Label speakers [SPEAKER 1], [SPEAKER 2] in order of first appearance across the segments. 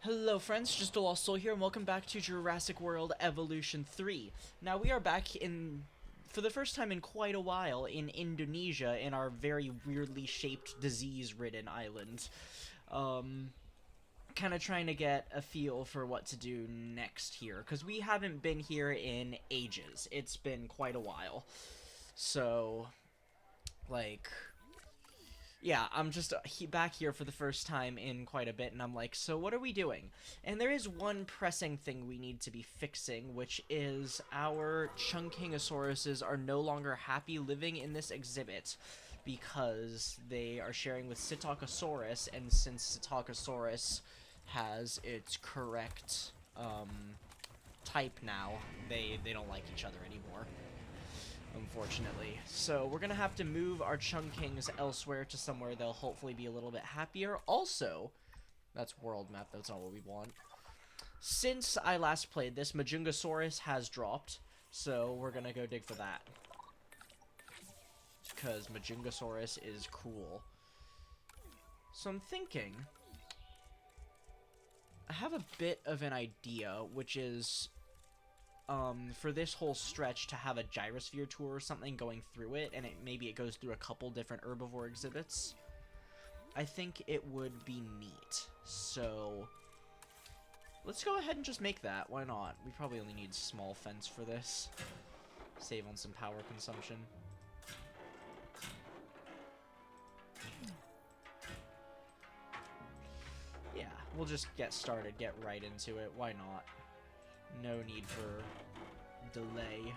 [SPEAKER 1] Hello friends, just a Lost Soul here, and welcome back to Jurassic World Evolution 3. Now we are back for the first time in quite a while, in Indonesia, in our very weirdly shaped, disease-ridden island. Kind of trying to get a feel for what to do next here, because we haven't been here in ages. It's been quite a while. So, like, yeah, I'm just back here for the first time in quite a bit, and I'm like, so what are we doing? And there is one pressing thing we need to be fixing, which is our Chunkingosauruses are no longer happy living in this exhibit because they are sharing with Psittacosaurus, and since Psittacosaurus has its correct type now, they don't like each other anymore, unfortunately. So we're gonna have to move our Chunkings elsewhere to somewhere they'll hopefully be a little bit happier. Also, that's world map, that's not what we want. Since I last played this, Majungasaurus has dropped, so we're gonna go dig for that. Because Majungasaurus is cool. So I'm thinking, I have a bit of an idea, which is for this whole stretch to have a gyrosphere tour or something going through it, and maybe it goes through a couple different herbivore exhibits. I think it would be neat. So let's go ahead and just make that. Why not? We probably only need small fence for this. Save on some power consumption. Yeah, we'll just get started, get right into it. Why not? No need for delay.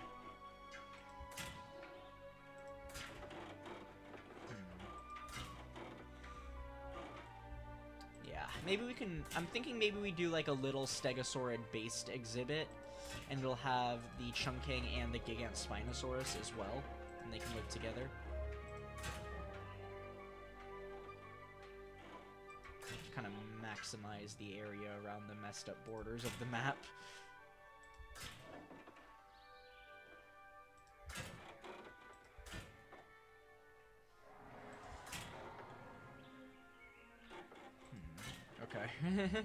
[SPEAKER 1] Yeah, maybe we can... I'm thinking maybe we do like a little Stegosaurid-based exhibit, and it'll have the Chunking and the Gigant Spinosaurus as well, and they can live together. Kind of maximize the area around the messed up borders of the map. Okay.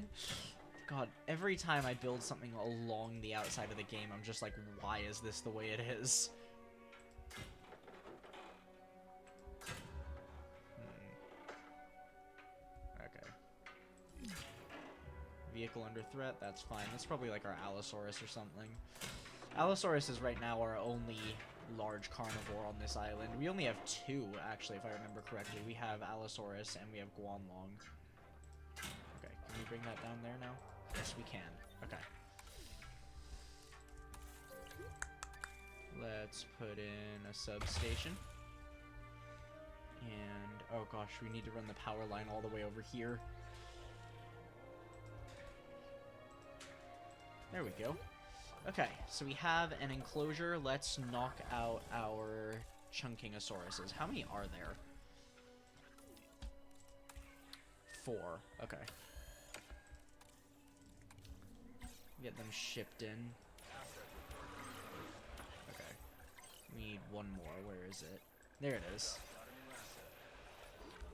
[SPEAKER 1] God, every time I build something along the outside of the game, I'm just like, why is this the way it is? Okay. Vehicle under threat, that's fine. That's probably like our Allosaurus or something. Allosaurus is right now our only large carnivore on this island. We only have two, actually, if I remember correctly. We have Allosaurus and we have Guanlong. Okay, can we bring that down there now? Yes, we can. Okay. Let's put in a substation. And, oh gosh, we need to run the power line all the way over here. There we go. Okay, so we have an enclosure. Let's knock out our Chunkingosauruses. How many are there? 4. Okay. Get them shipped in. Okay. We need one more. Where is it? There it is.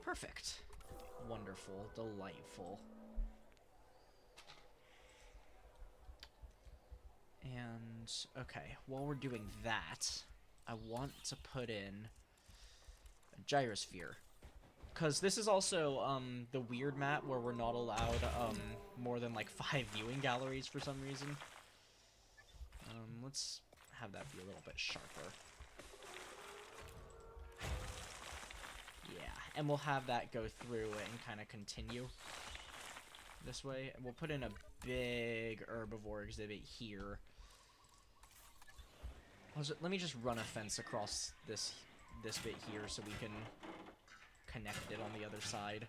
[SPEAKER 1] Perfect. Wonderful. Delightful. And, okay, while we're doing that, I want to put in a gyrosphere. Because this is also the weird map where we're not allowed more than like 5 viewing galleries for some reason. Let's have that be a little bit sharper. Yeah, and we'll have that go through and kind of continue this way. And we'll put in a big herbivore exhibit here. Let me just run a fence across this bit here so we can connect it on the other side.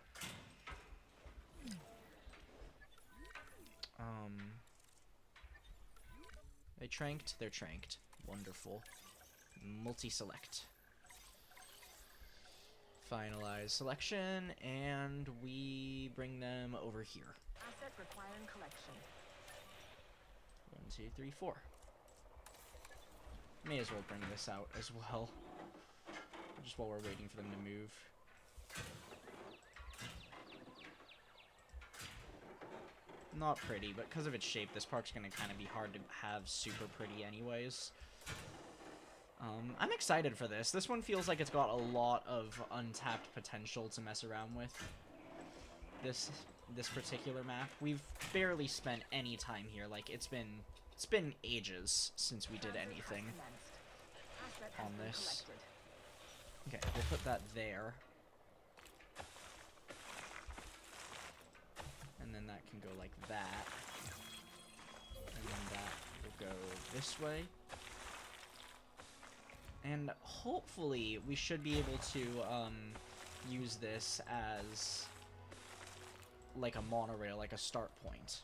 [SPEAKER 1] They tranked? They're tranked. Wonderful. Multi-select. Finalize selection, and we bring them over here.
[SPEAKER 2] Asset requiring collection.
[SPEAKER 1] 1, 2, 3, 4. May as well bring this out as well, just while we're waiting for them to move. not pretty, but because of its shape, this park's gonna kind of be hard to have super pretty anyways. I'm excited for this. This one feels like it's got a lot of untapped potential to mess around with. This particular map. We've barely spent any time here. Like, it's been ages since we did anything on this. Okay, we'll put that there. And then that can go like that. And then that will go this way. And hopefully we should be able to use this as like a monorail, like a start point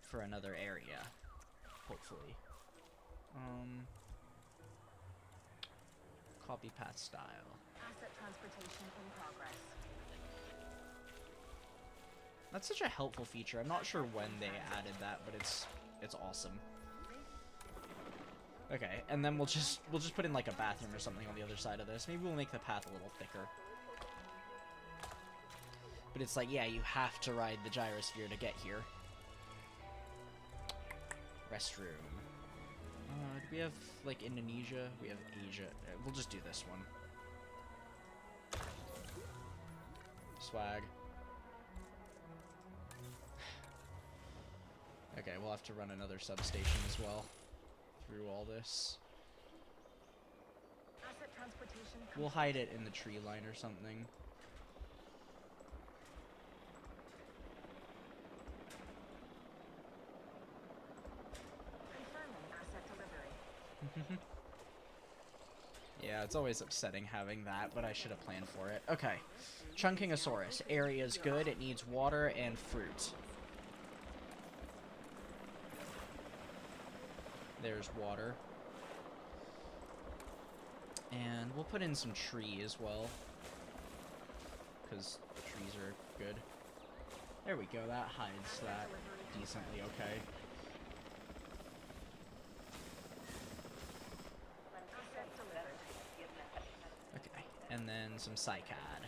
[SPEAKER 1] for another area. Hopefully. Copy path style.
[SPEAKER 2] Asset transportation in progress.
[SPEAKER 1] That's such a helpful feature. I'm not sure when they added that, but it's awesome. Okay, and then we'll just put in like a bathroom or something on the other side of this. Maybe we'll make the path a little thicker. But it's like, yeah, you have to ride the gyrosphere to get here. Restroom. Do we have like Indonesia? We have Asia. We'll just do this one. Swag. Okay, we'll have to run another substation as well through all this.
[SPEAKER 2] Asset transportation.
[SPEAKER 1] We'll hide it in the tree line or something.
[SPEAKER 2] Confirming asset delivery.
[SPEAKER 1] Yeah, it's always upsetting having that, but I should have planned for it. Okay. Chunkingosaurus. Area's good. It needs water and fruit. There's water. And we'll put in some tree as well, because trees are good. There we go. That hides that decently okay.
[SPEAKER 2] Asset delivered.
[SPEAKER 1] Okay. And then some cycad.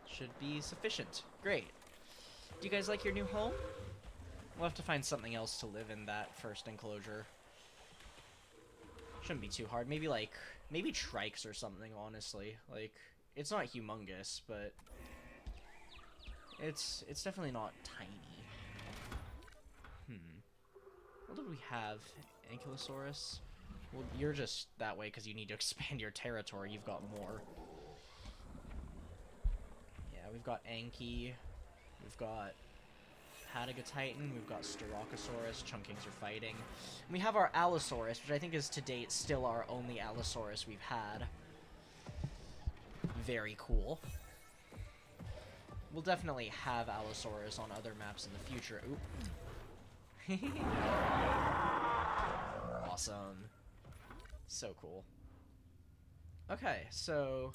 [SPEAKER 1] Should be sufficient. Great. Do you guys like your new home? We'll have to find something else to live in that first enclosure. Shouldn't be too hard. Maybe trikes or something, honestly. Like, it's not humongous, but it's definitely not tiny. What do we have? Ankylosaurus? Well, you're just that way because you need to expand your territory. You've got more. We've got Anky, we've got Patagotitan, we've got Styracosaurus, Chunkings are fighting. And we have our Allosaurus, which I think is to date still our only Allosaurus we've had. Very cool. We'll definitely have Allosaurus on other maps in the future. Oop. Awesome. So cool. Okay, so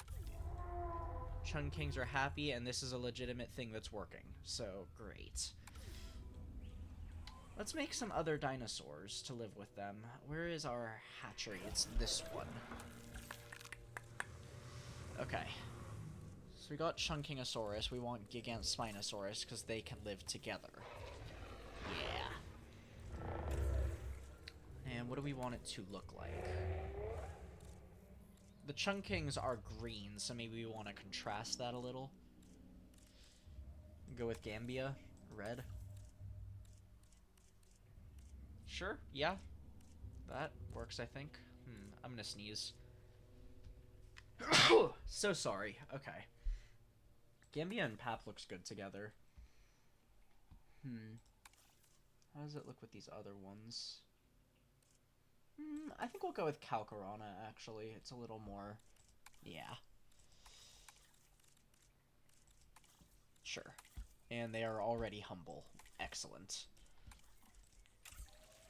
[SPEAKER 1] Chunkings are happy, and this is a legitimate thing that's working. So, great. Let's make some other dinosaurs to live with them. Where is our hatchery? It's this one. Okay. So we got Chunkingosaurus. We want Gigantspinosaurus because they can live together. Yeah. And what do we want it to look like? The Chunkings are green, so maybe we want to contrast that a little. Go with Gambia, red. Sure, yeah. That works, I think. I'm gonna sneeze. So sorry. Okay. Gambia and Pap looks good together. How does it look with these other ones? I think we'll go with Calcarana, actually. It's a little more... yeah. Sure. And they are already humble. Excellent.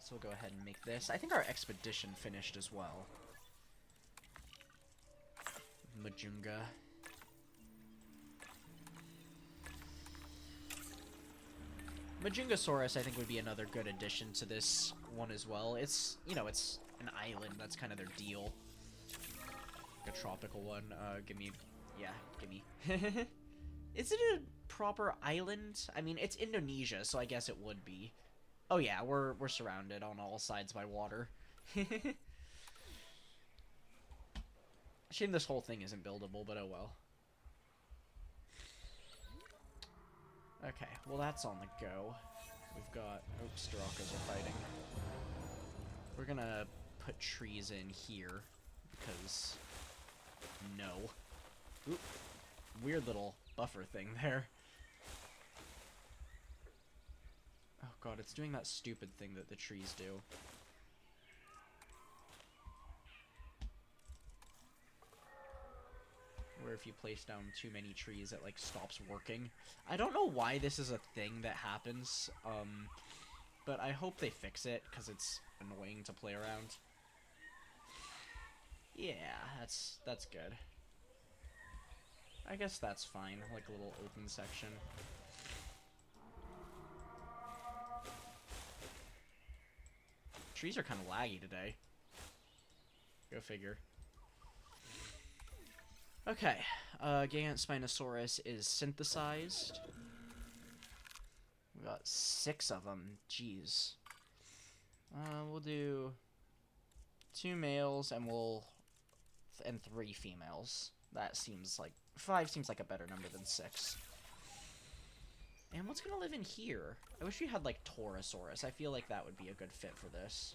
[SPEAKER 1] So we'll go ahead and make this. I think our expedition finished as well. Majunga. Majungasaurus, I think, would be another good addition to this one as well. It's, you know, it's an island. That's kind of their deal. a tropical one. Gimme. Yeah, gimme. Is it a proper island? I mean, it's Indonesia, so I guess it would be. Oh yeah, we're surrounded on all sides by water. Shame this whole thing isn't buildable, but oh well. Okay, well that's on the go. We've got... Oops, Starocas are fighting. We're gonna put trees in here, because... No. Oop. Weird little buffer thing there. Oh god, it's doing that stupid thing that the trees do. Where if you place down too many trees, it like stops working. I don't know why this is a thing that happens, but I hope they fix it, because it's annoying to play around. Yeah, that's good. I guess that's fine, like a little open section. Trees are kind of laggy today. Go figure. Okay, Gigant Spinosaurus is synthesized. We got 6 of them, jeez. We'll do 2 males and and 3 females. That seems like 5 seems like a better number than 6. And what's gonna live in here? I wish we had like Torosaurus. I feel like that would be a good fit for this.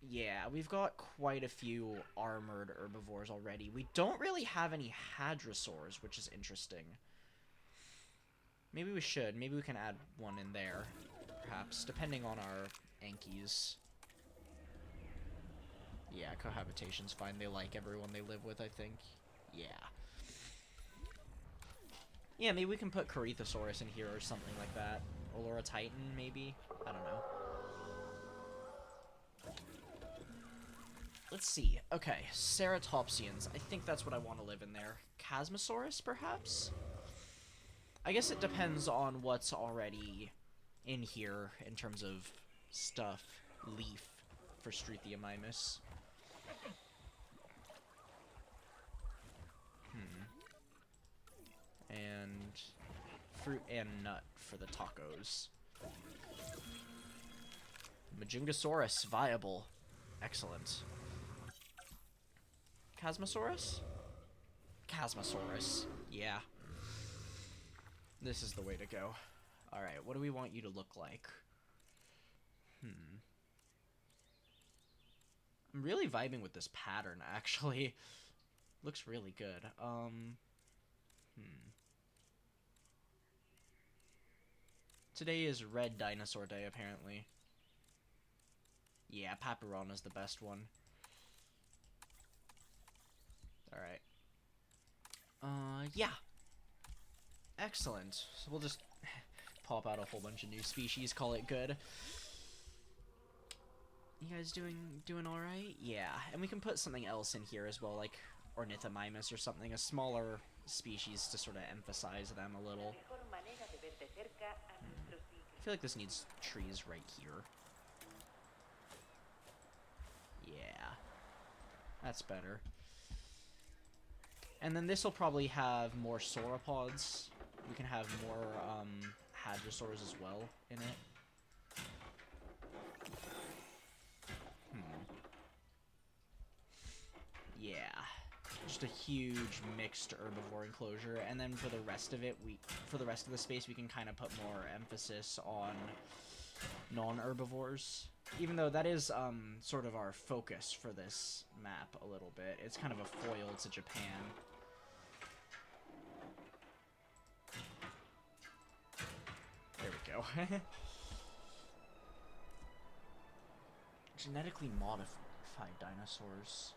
[SPEAKER 1] Yeah, we've got quite a few armored herbivores already. We don't really have any hadrosaurs, which is interesting. Maybe we should. Maybe we can add one in there, perhaps, depending on our Ankies. Yeah, cohabitation's fine. They like everyone they live with, I think. Yeah. Yeah, maybe we can put Corythosaurus in here or something like that. Olora Titan, maybe? I don't know. Let's see. Okay, Ceratopsians. I think that's what I want to live in there. Chasmosaurus, perhaps? I guess it depends on what's already in here in terms of stuff. Leaf for Struthiomimus. And fruit and nut for the tacos. Majungasaurus, viable. Excellent. Chasmosaurus? Chasmosaurus. Yeah. This is the way to go. Alright, what do we want you to look like? I'm really vibing with this pattern, actually. Looks really good. Today is Red Dinosaur Day, apparently. Yeah, Papyrana's the best one. Alright. Yeah. Excellent. So we'll just pop out a whole bunch of new species, call it good. You guys doing alright? Yeah. And we can put something else in here as well, like Ornithomimus or something, a smaller species to sort of emphasize them a little. I feel like this needs trees right here. Yeah. That's better. And then this will probably have more sauropods. We can have more hadrosaurs as well in it. Yeah. Just a huge mixed herbivore enclosure, and then for the rest of it, for the rest of the space, we can kind of put more emphasis on non-herbivores. Even though that is sort of our focus for this map a little bit. It's kind of a foil to Japan. There we go. Genetically modified dinosaurs.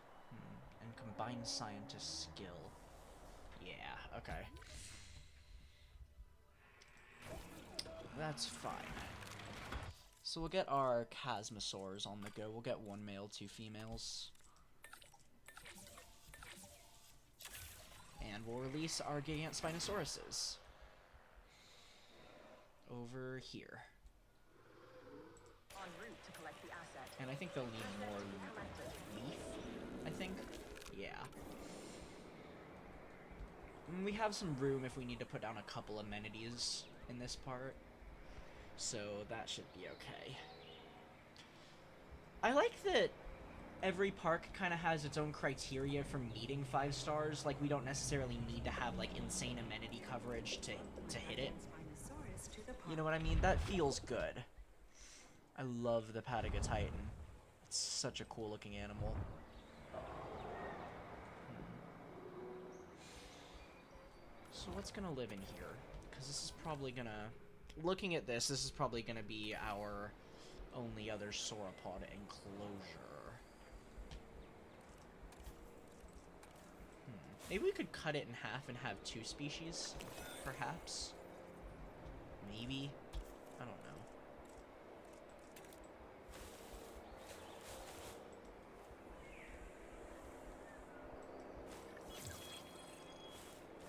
[SPEAKER 1] And combined scientist skill. Yeah, okay. That's fine. So we'll get our Chasmosaurs on the go. We'll get 1 male, 2 females. And we'll release our Gigant Spinosauruses. Over here.
[SPEAKER 2] En route to collect the asset.
[SPEAKER 1] And I think they'll need more leaf, I think. Yeah. We have some room if we need to put down a couple amenities in this part. So that should be okay. I like that every park kind of has its own criteria for meeting 5 stars. Like, we don't necessarily need to have, like, insane amenity coverage to hit it. You know what I mean? That feels good. I love the Patagotitan. It's such a cool looking animal. So what's gonna live in here? Because this is probably gonna... Looking at this, this is probably gonna be our only other sauropod enclosure. Maybe we could cut it in half and have 2 species, perhaps? Maybe? I don't know.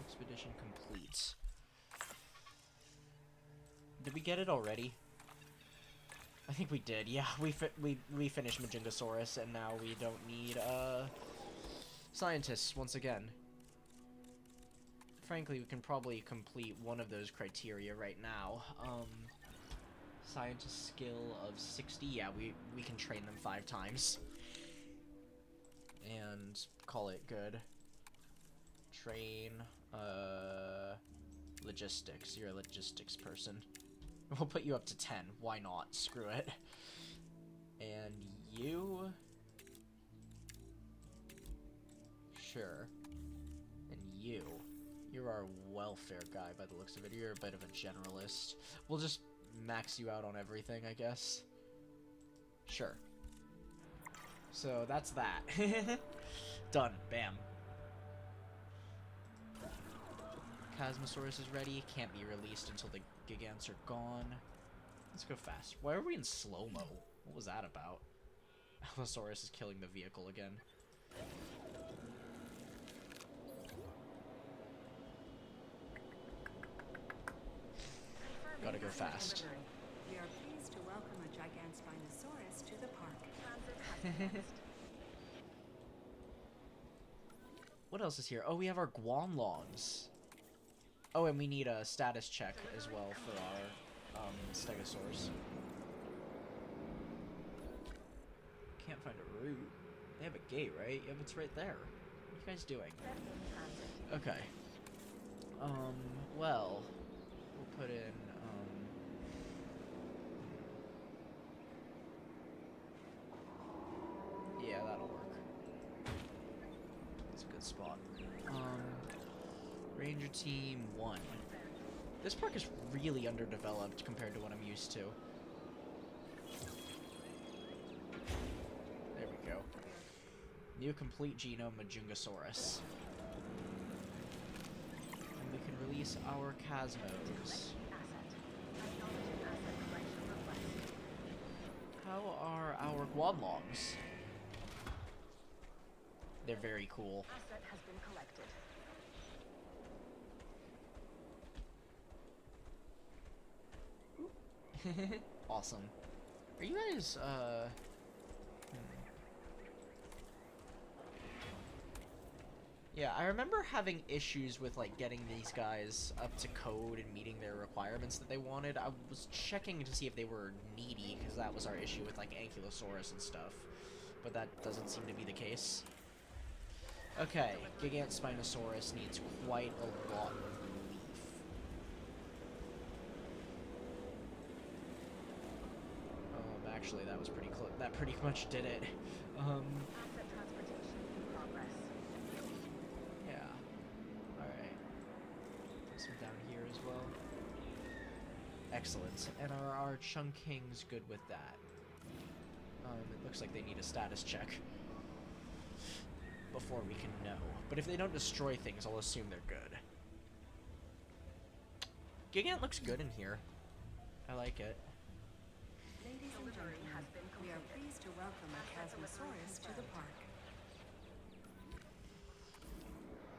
[SPEAKER 1] Expedition complete. Did we get it already? I think we did. Yeah, we finished Majungasaurus, and now we don't need scientists once again. Frankly, we can probably complete one of those criteria right now. Scientist skill of 60. Yeah, we can train them 5 times. And call it good. Train, logistics. You're a logistics person. We'll put you up to 10. Why not? Screw it. And you... Sure. And you... You're our welfare guy by the looks of it. You're a bit of a generalist. We'll just max you out on everything, I guess. Sure. So that's that. Done. Bam. Chasmosaurus is ready. Can't be released until the Gigants are gone. Let's go fast. Why are we in slow-mo? What was that about? Allosaurus is killing the vehicle again. Gotta go fast.
[SPEAKER 3] We are pleased to welcome a Gigantospinosaurus to the park.
[SPEAKER 1] What else is here? Oh, we have our Guanlongs. Oh, and we need a status check as well for our Stegosaurs. Can't find a route. They have a gate, right? Yep, it's right there. What are you guys doing? Okay. Well, we'll put in, yeah, that'll work. That's a good spot. Ranger Team 1. This park is really underdeveloped compared to what I'm used to. There we go. New complete genome Majungasaurus. And we can release our Chasmos. How are our Guanlongs? They're very cool.
[SPEAKER 2] Asset has been collected.
[SPEAKER 1] Awesome. Are you guys, Yeah, I remember having issues with, like, getting these guys up to code and meeting their requirements that they wanted. I was checking to see if they were needy, because that was our issue with, like, Ankylosaurus and stuff. But that doesn't seem to be the case. Okay, Gigantospinosaurus needs quite a lot of relief. Actually, that was pretty close. That pretty much did it.
[SPEAKER 2] Asset transportation in progress.
[SPEAKER 1] Yeah. Alright. Put some down here as well. Excellent. And are our Chunkings good with that? It looks like they need a status check before we can know. But if they don't destroy things, I'll assume they're good. Gigant looks good in here. I like it.
[SPEAKER 3] Ladies and gentlemen, we are pleased to welcome a Chasmosaurus to the park.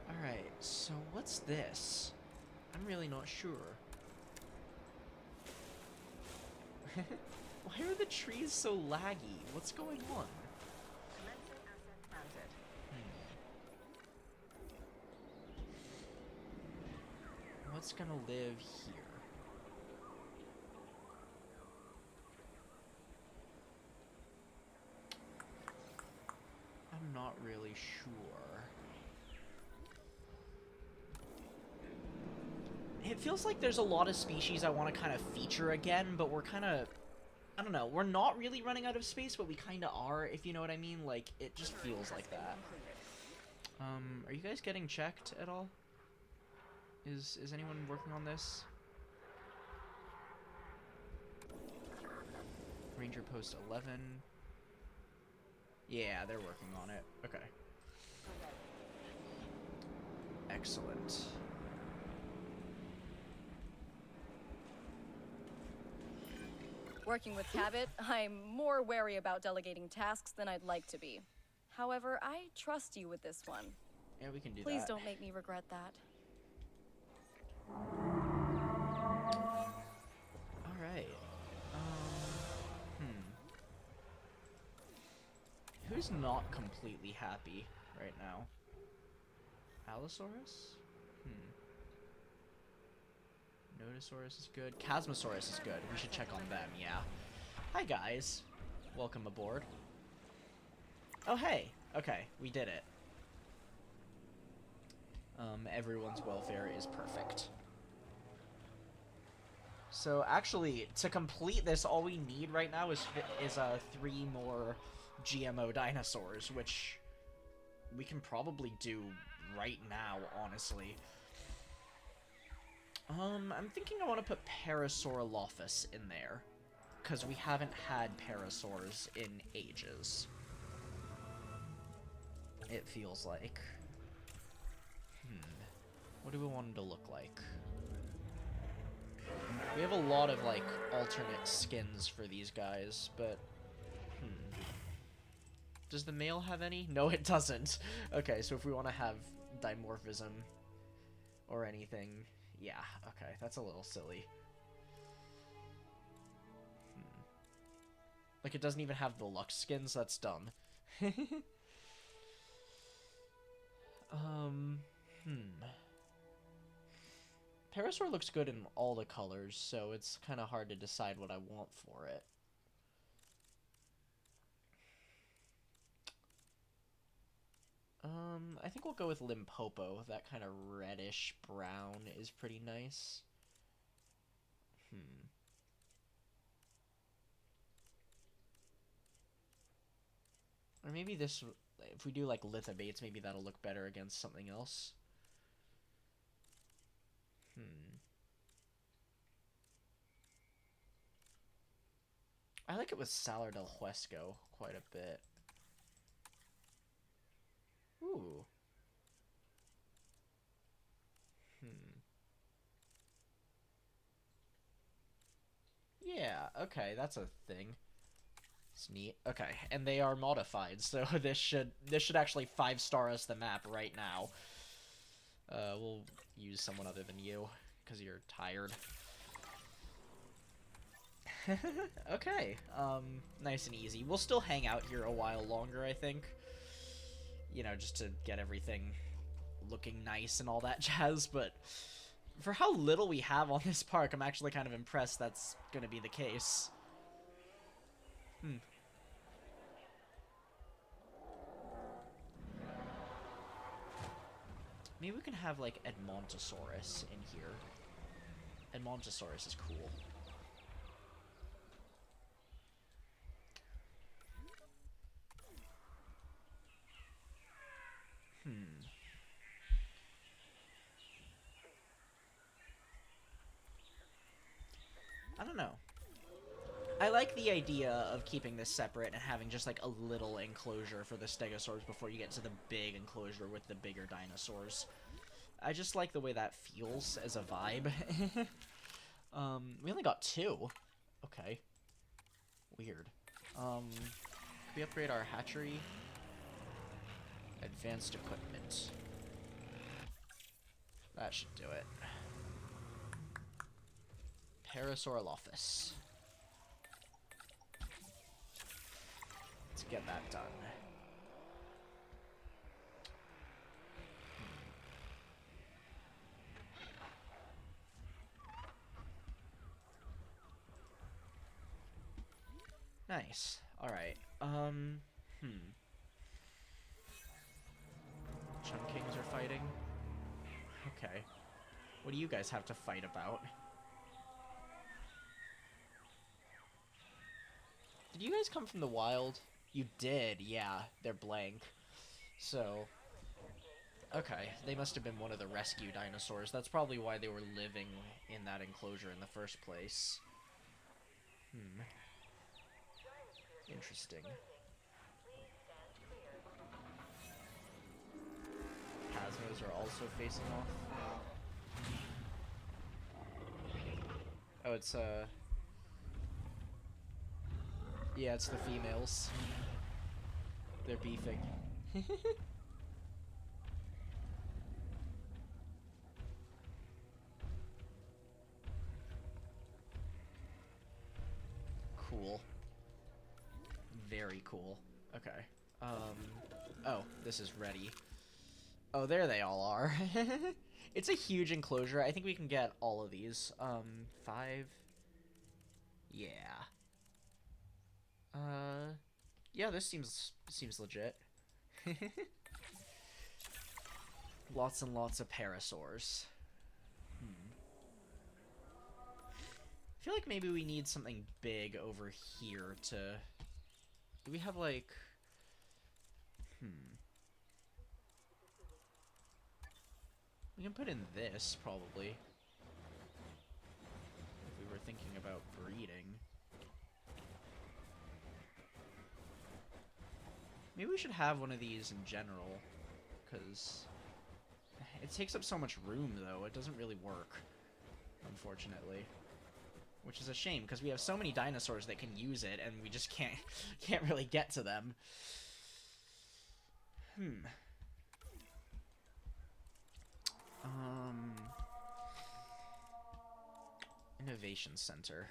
[SPEAKER 1] Alright, so what's this? I'm really not sure. Why are the trees so laggy? What's going on?
[SPEAKER 2] Commencing asset transit.
[SPEAKER 1] What's gonna live here? I'm not really sure. It feels like there's a lot of species I want to kind of feature again, but we're kind of... I don't know, we're not really running out of space, but we kind of are, if you know what I mean. Like, it just feels like that. Are you guys getting checked at all? Is anyone working on this? Ranger Post 11. Yeah, they're working on it. Okay. Excellent.
[SPEAKER 4] Working with Cabot, I'm more wary about delegating tasks than I'd like to be. However, I trust you with this one.
[SPEAKER 1] Yeah, we can do
[SPEAKER 4] Please
[SPEAKER 1] that.
[SPEAKER 4] don't make me regret that.
[SPEAKER 1] Alright. Who's not completely happy right now? Allosaurus? Nodosaurus is good. Chasmosaurus is good. We should check on them, yeah. Hi, guys. Welcome aboard. Oh, hey. Okay, we did it. Everyone's welfare is perfect. So, actually, to complete this, all we need right now is 3 more GMO dinosaurs, which we can probably do right now, honestly. I'm thinking I want to put Parasaurolophus in there, because we haven't had parasaurs in ages. It feels like. What do we want him to look like? We have a lot of, like, alternate skins for these guys, but... Does the male have any? No, it doesn't. Okay, so if we want to have dimorphism or anything... Yeah, okay, that's a little silly. Like, it doesn't even have the Lux skins? That's dumb. Parasaur looks good in all the colors, so it's kind of hard to decide what I want for it. I think we'll go with Limpopo. That kind of reddish brown is pretty nice. Or maybe this, if we do like Lithobates, maybe that'll look better against something else. I like it with Salar del Huesco quite a bit. Ooh. Yeah, okay, that's a thing. It's neat. Okay, and they are modified, so this should actually 5-star us the map right now. We'll use someone other than you, because you're tired. Okay, nice and easy. We'll still hang out here a while longer, I think. You know, just to get everything looking nice and all that jazz, but for how little we have on this park, I'm actually kind of impressed that's gonna be the case. Maybe we can have, like, Edmontosaurus in here. Edmontosaurus is cool. I don't know. I like the idea of keeping this separate and having just, like, a little enclosure for the stegosaurs before you get to the big enclosure with the bigger dinosaurs. I just like the way that feels as a vibe. We only got 2. Okay. Weird. Can we upgrade our hatchery? Advanced equipment. That should do it. Parasaurolophus. get that done. Nice. Alright. Chunkings are fighting. Okay. What do you guys have to fight about? Did you guys come from the wild? You did, yeah. They're blank. So... Okay, they must have been one of the rescue dinosaurs. That's probably why they were living in that enclosure in the first place. Interesting. Phasmos are also facing off. Oh, it's, yeah, it's the females. They're beefing. Cool. Very cool. Okay. Oh, this is ready. Oh, there they all are. It's a huge enclosure. I think we can get all of these. 5. Yeah. Yeah, this seems legit. Lots and lots of parasaurs. I feel like maybe we need something big over here to... Do we have, like... We can put in this, probably. If we were thinking about breeding. Maybe we should have one of these in general. Because... It takes up so much room, though. It doesn't really work. Unfortunately. Which is a shame, because we have so many dinosaurs that can use it, and we just can't really get to them. Innovation Center.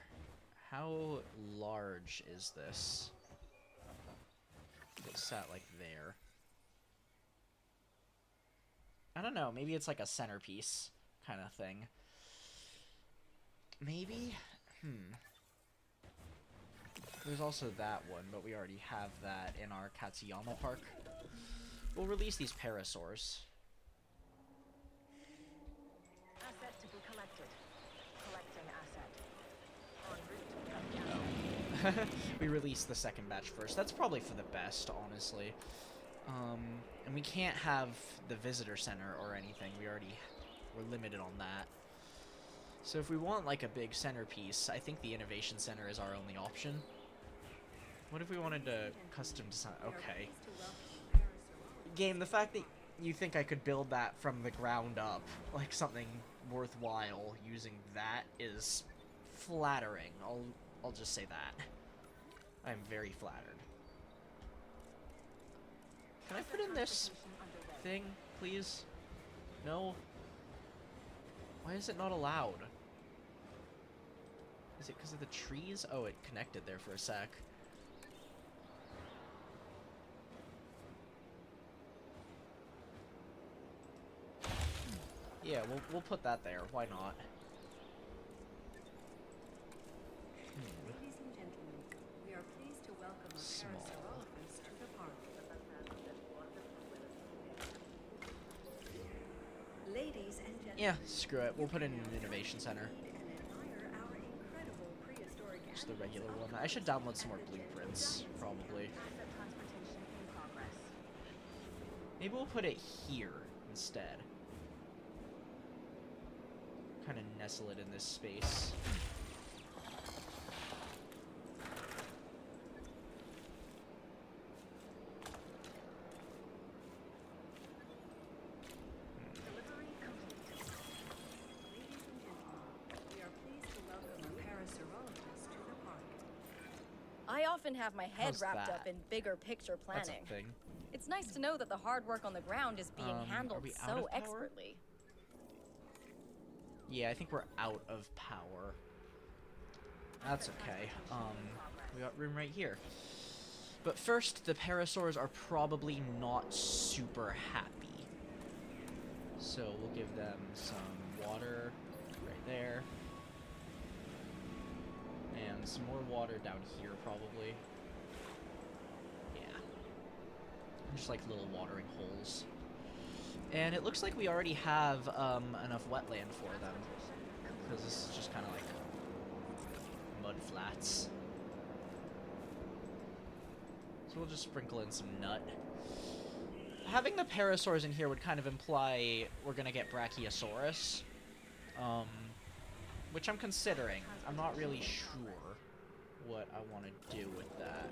[SPEAKER 1] How large is this? It's sat like there. I don't know, maybe it's like a centerpiece kind of thing. Maybe? There's also that one, but we already have that in our Katsuyama Park. We'll release these parasaurs.
[SPEAKER 2] Asset to be collected. Collecting asset. En route to
[SPEAKER 1] Oh. We released the second batch first. That's probably for the best, honestly. And we can't have the visitor center or anything. We're limited on that. So if we want, like, a big centerpiece, I think the Innovation Center is our only option. What if we wanted to custom design? Okay. Game, the fact that you think I could build that from the ground up, like something worthwhile using that, is flattering. I'll just say that. I'm very flattered. Can I put in this thing, please? No? Why is it not allowed? Is it because of the trees? Oh, it connected there for a sec. Yeah, we'll put that there. Why not?
[SPEAKER 3] Ladies and gentlemen, we are pleased to welcome a Parasaurolophus to the park. Ladies and gentlemen,
[SPEAKER 1] Yeah, screw it. We'll put it in an Innovation Center. Just the regular one. I should download some more blueprints, probably.
[SPEAKER 2] asset transportation in progress.
[SPEAKER 1] Maybe we'll put it here instead. Kind of nestle it in this space.
[SPEAKER 2] Delivery complete.
[SPEAKER 3] ladies and gentlemen, we are pleased to welcome a Parasaurolophus to the park.
[SPEAKER 4] I often have my head
[SPEAKER 1] How's
[SPEAKER 4] wrapped
[SPEAKER 1] that?
[SPEAKER 4] up in bigger picture
[SPEAKER 1] That's
[SPEAKER 4] planning.
[SPEAKER 1] a thing.
[SPEAKER 4] It's nice to know that the hard work on the ground is being
[SPEAKER 1] Are
[SPEAKER 4] handled
[SPEAKER 1] we out
[SPEAKER 4] so
[SPEAKER 1] of power?
[SPEAKER 4] expertly.
[SPEAKER 1] Yeah, I think we're out of power. That's okay. We got room right here. But first, the parasaurs are probably not super happy. So we'll give them some water right there. And some more water down here, probably. Yeah. Just like little watering holes. And it looks like we already have enough wetland for them. Because this is just kind of like mud flats. So we'll just sprinkle in some nut. Having the parasaurs in here would kind of imply we're going to get Brachiosaurus. Which I'm considering. I'm not really sure what I want to do with that.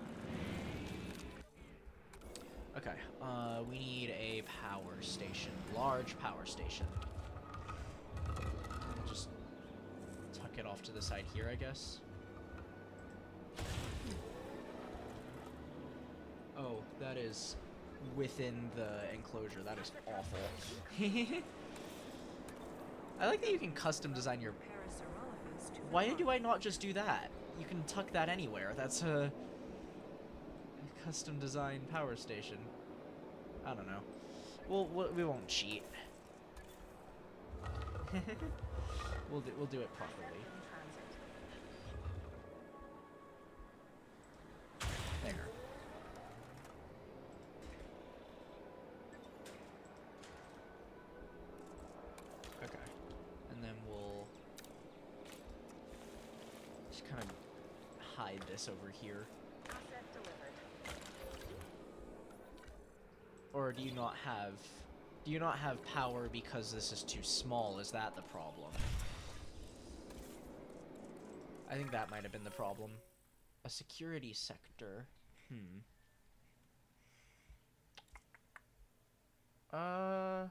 [SPEAKER 1] Okay, we need a power station. Large power station. We'll just tuck it off to the side here, I guess. Oh, that is within the enclosure. That is awful. I like that you can custom design your... Why do I not just do that? You can tuck that anywhere. That's a custom design power station. I don't know. We won't cheat. We'll do it properly. There. Okay. And then we'll just kind of hide this over here.
[SPEAKER 2] Asset delivered.
[SPEAKER 1] Or do you not have power because this is too small? Is that the problem? I think that might have been the problem. A security sector. Come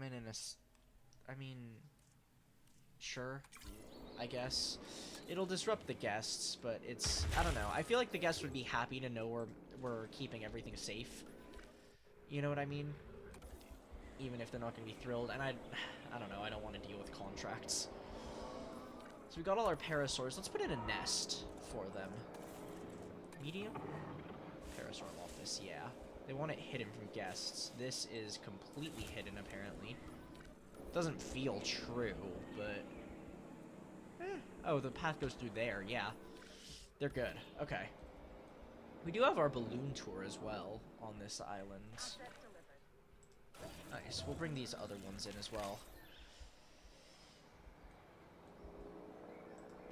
[SPEAKER 1] in I mean, sure, I guess. It'll disrupt the guests, but it's, I don't know. I feel like the guests would be happy to know we're keeping everything safe. You know what I mean? Even if they're not going to be thrilled. And I don't know, I don't want to deal with contracts. So we got all our parasaurs. Let's put in a nest for them. Medium? Parasaur office, yeah. They want it hidden from guests. This is completely hidden, apparently. Doesn't feel true, but... Oh, the path goes through there, yeah. They're good. Okay. We do have our balloon tour as well on this island. Nice. We'll bring these other ones in as well.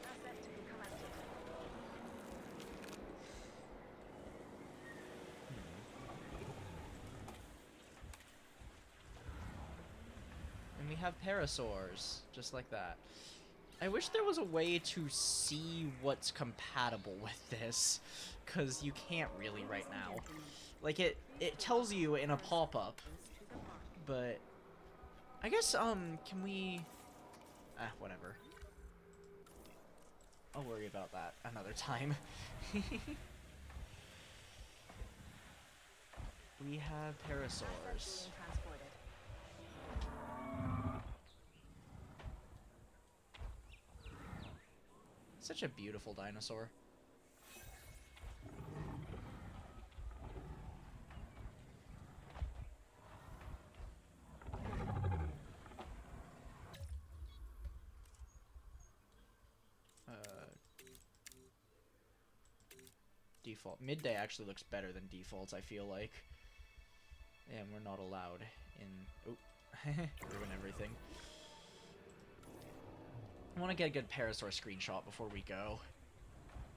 [SPEAKER 2] Asset to be collected.
[SPEAKER 1] And we have parasaurs, just like that. I wish there was a way to see what's compatible with this, because you can't really right now. Like, it tells you in a pop-up, but I guess, can we... whatever. I'll worry about that another time. We have parasaurs.
[SPEAKER 2] Being transported.
[SPEAKER 1] Such a beautiful dinosaur. Default. Midday actually looks better than default, I feel like. And we're not allowed in... Oh, ruin everything. I want to get a good parasaur screenshot before we go.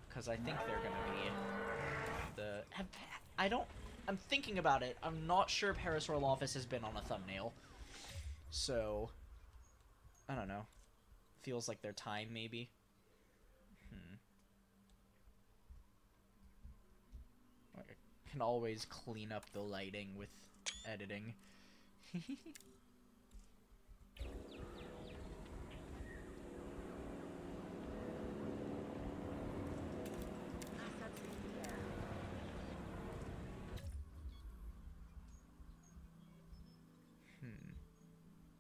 [SPEAKER 1] Because I think they're going to be the... I'm thinking about it. I'm not sure Parasaur Lophis has been on a thumbnail. So... I don't know. Feels like their time, maybe. I can always clean up the lighting with editing.
[SPEAKER 2] Assets in the air.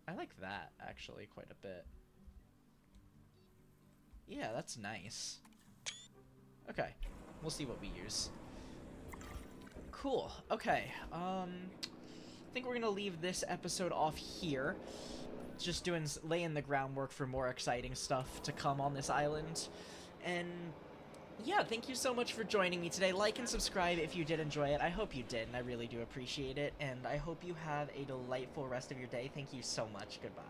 [SPEAKER 1] I like that, actually, quite a bit. Yeah, that's nice. Okay. We'll see what we use. Cool. Okay. I think we're gonna leave this episode off here. Just laying the groundwork for more exciting stuff to come on this island. And yeah, thank you so much for joining me today. Like and subscribe if you did enjoy it. I hope you did, and I really do appreciate it. And I hope you have a delightful rest of your day. Thank you so much. Goodbye.